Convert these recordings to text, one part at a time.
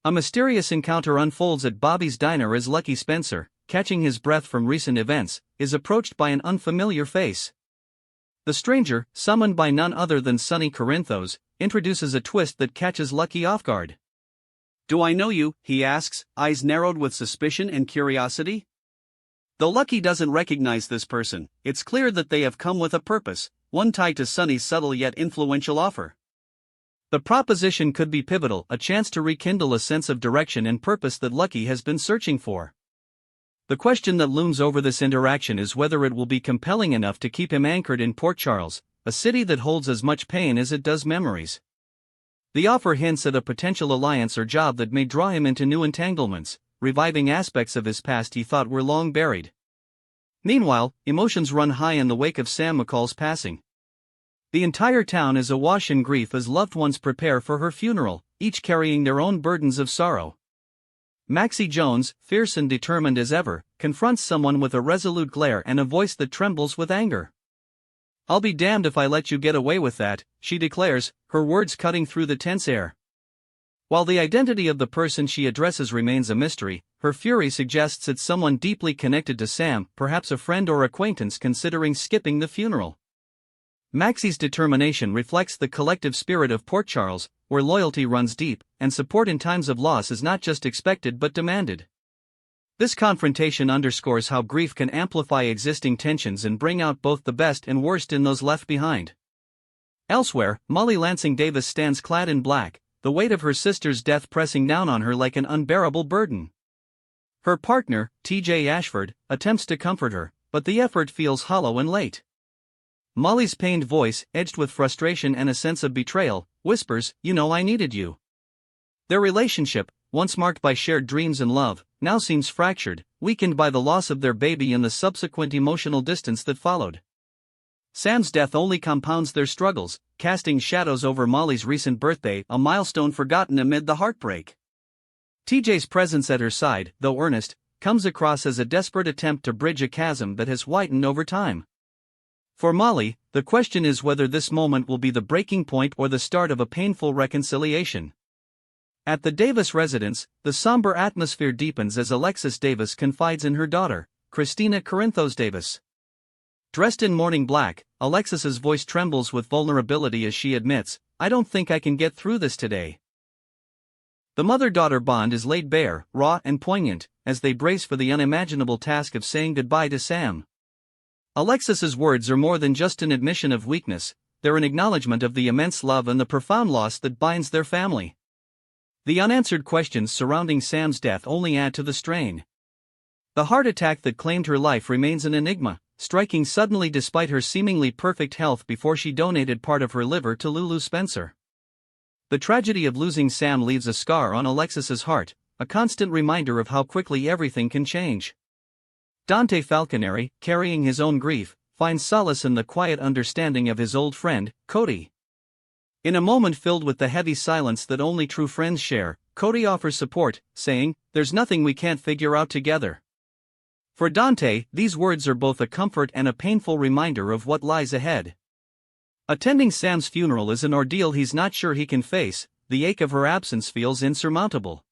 A mysterious encounter unfolds at Bobby's diner as Lucky Spencer, catching his breath from recent events, is approached by an unfamiliar face. The stranger, summoned by none other than Sonny Corinthos, introduces a twist that catches Lucky off guard. "Do I know you?" he asks, eyes narrowed with suspicion and curiosity. Though Lucky doesn't recognize this person, it's clear that they have come with a purpose, one tied to Sonny's subtle yet influential offer. The proposition could be pivotal, a chance to rekindle a sense of direction and purpose that Lucky has been searching for. The question that looms over this interaction is whether it will be compelling enough to keep him anchored in Port Charles, a city that holds as much pain as it does memories. The offer hints at a potential alliance or job that may draw him into new entanglements, reviving aspects of his past he thought were long buried. Meanwhile, emotions run high in the wake of Sam McCall's passing. The entire town is awash in grief as loved ones prepare for her funeral, each carrying their own burdens of sorrow. Maxie Jones, fierce and determined as ever, confronts someone with a resolute glare and a voice that trembles with anger. "I'll be damned if I let you get away with that," she declares, her words cutting through the tense air. While the identity of the person she addresses remains a mystery, her fury suggests it's someone deeply connected to Sam, perhaps a friend or acquaintance considering skipping the funeral. Maxie's determination reflects the collective spirit of Port Charles, where loyalty runs deep, and support in times of loss is not just expected but demanded. This confrontation underscores how grief can amplify existing tensions and bring out both the best and worst in those left behind. Elsewhere, Molly Lansing Davis stands clad in black, the weight of her sister's death pressing down on her like an unbearable burden. Her partner, T.J. Ashford, attempts to comfort her, but the effort feels hollow and late. Molly's pained voice, edged with frustration and a sense of betrayal, whispers, "You know I needed you." Their relationship, once marked by shared dreams and love, now seems fractured, weakened by the loss of their baby and the subsequent emotional distance that followed. Sam's death only compounds their struggles, casting shadows over Molly's recent birthday, a milestone forgotten amid the heartbreak. TJ's presence at her side, though earnest, comes across as a desperate attempt to bridge a chasm that has whitened over time. For Molly, the question is whether this moment will be the breaking point or the start of a painful reconciliation. At the Davis residence, the somber atmosphere deepens as Alexis Davis confides in her daughter, Christina Corinthos Davis. Dressed in mourning black, Alexis's voice trembles with vulnerability as she admits, "I don't think I can get through this today." The mother-daughter bond is laid bare, raw and poignant, as they brace for the unimaginable task of saying goodbye to Sam. Alexis's words are more than just an admission of weakness, they're an acknowledgement of the immense love and the profound loss that binds their family. The unanswered questions surrounding Sam's death only add to the strain. The heart attack that claimed her life remains an enigma, striking suddenly despite her seemingly perfect health before she donated part of her liver to Lulu Spencer. The tragedy of losing Sam leaves a scar on Alexis's heart, a constant reminder of how quickly everything can change. Dante Falconeri, carrying his own grief, finds solace in the quiet understanding of his old friend, Cody. In a moment filled with the heavy silence that only true friends share, Cody offers support, saying, "There's nothing we can't figure out together." For Dante, these words are both a comfort and a painful reminder of what lies ahead. Attending Sam's funeral is an ordeal he's not sure he can face, the ache of her absence feels insurmountable.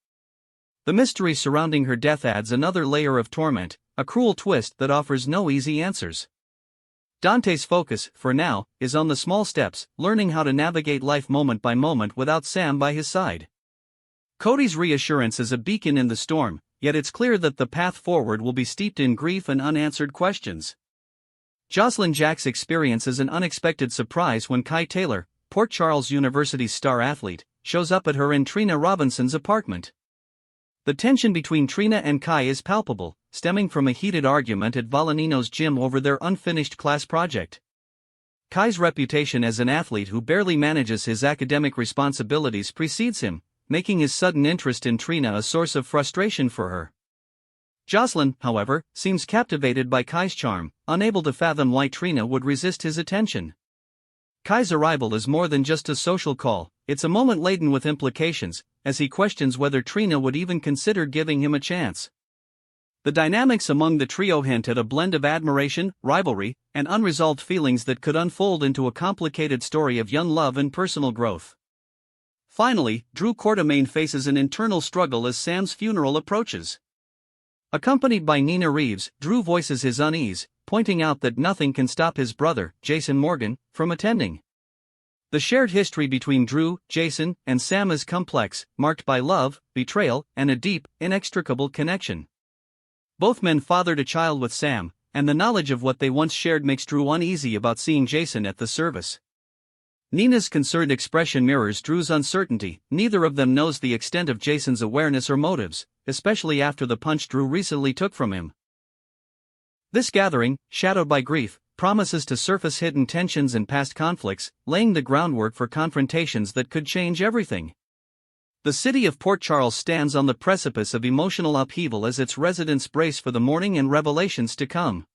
The mystery surrounding her death adds another layer of torment, a cruel twist that offers no easy answers. Dante's focus, for now, is on the small steps, learning how to navigate life moment by moment without Sam by his side. Cody's reassurance is a beacon in the storm, yet it's clear that the path forward will be steeped in grief and unanswered questions. Jocelyn Jack's experiences an unexpected surprise when Kai Taylor, Port Charles University's star athlete, shows up at her and Trina Robinson's apartment. The tension between Trina and Kai is palpable, stemming from a heated argument at Volanino's gym over their unfinished class project. Kai's reputation as an athlete who barely manages his academic responsibilities precedes him, making his sudden interest in Trina a source of frustration for her. Jocelyn, however, seems captivated by Kai's charm, unable to fathom why Trina would resist his attention. Kai's arrival is more than just a social call, it's a moment laden with implications, as he questions whether Trina would even consider giving him a chance. The dynamics among the trio hint at a blend of admiration, rivalry, and unresolved feelings that could unfold into a complicated story of young love and personal growth. Finally, Drew Quartermain faces an internal struggle as Sam's funeral approaches. Accompanied by Nina Reeves, Drew voices his unease, pointing out that nothing can stop his brother, Jason Morgan, from attending. The shared history between Drew, Jason, and Sam is complex, marked by love, betrayal, and a deep, inextricable connection. Both men fathered a child with Sam, and the knowledge of what they once shared makes Drew uneasy about seeing Jason at the service. Nina's concerned expression mirrors Drew's uncertainty. Neither of them knows the extent of Jason's awareness or motives, especially after the punch Drew recently took from him. This gathering, shadowed by grief, promises to surface hidden tensions and past conflicts, laying the groundwork for confrontations that could change everything. The city of Port Charles stands on the precipice of emotional upheaval as its residents brace for the mourning and revelations to come.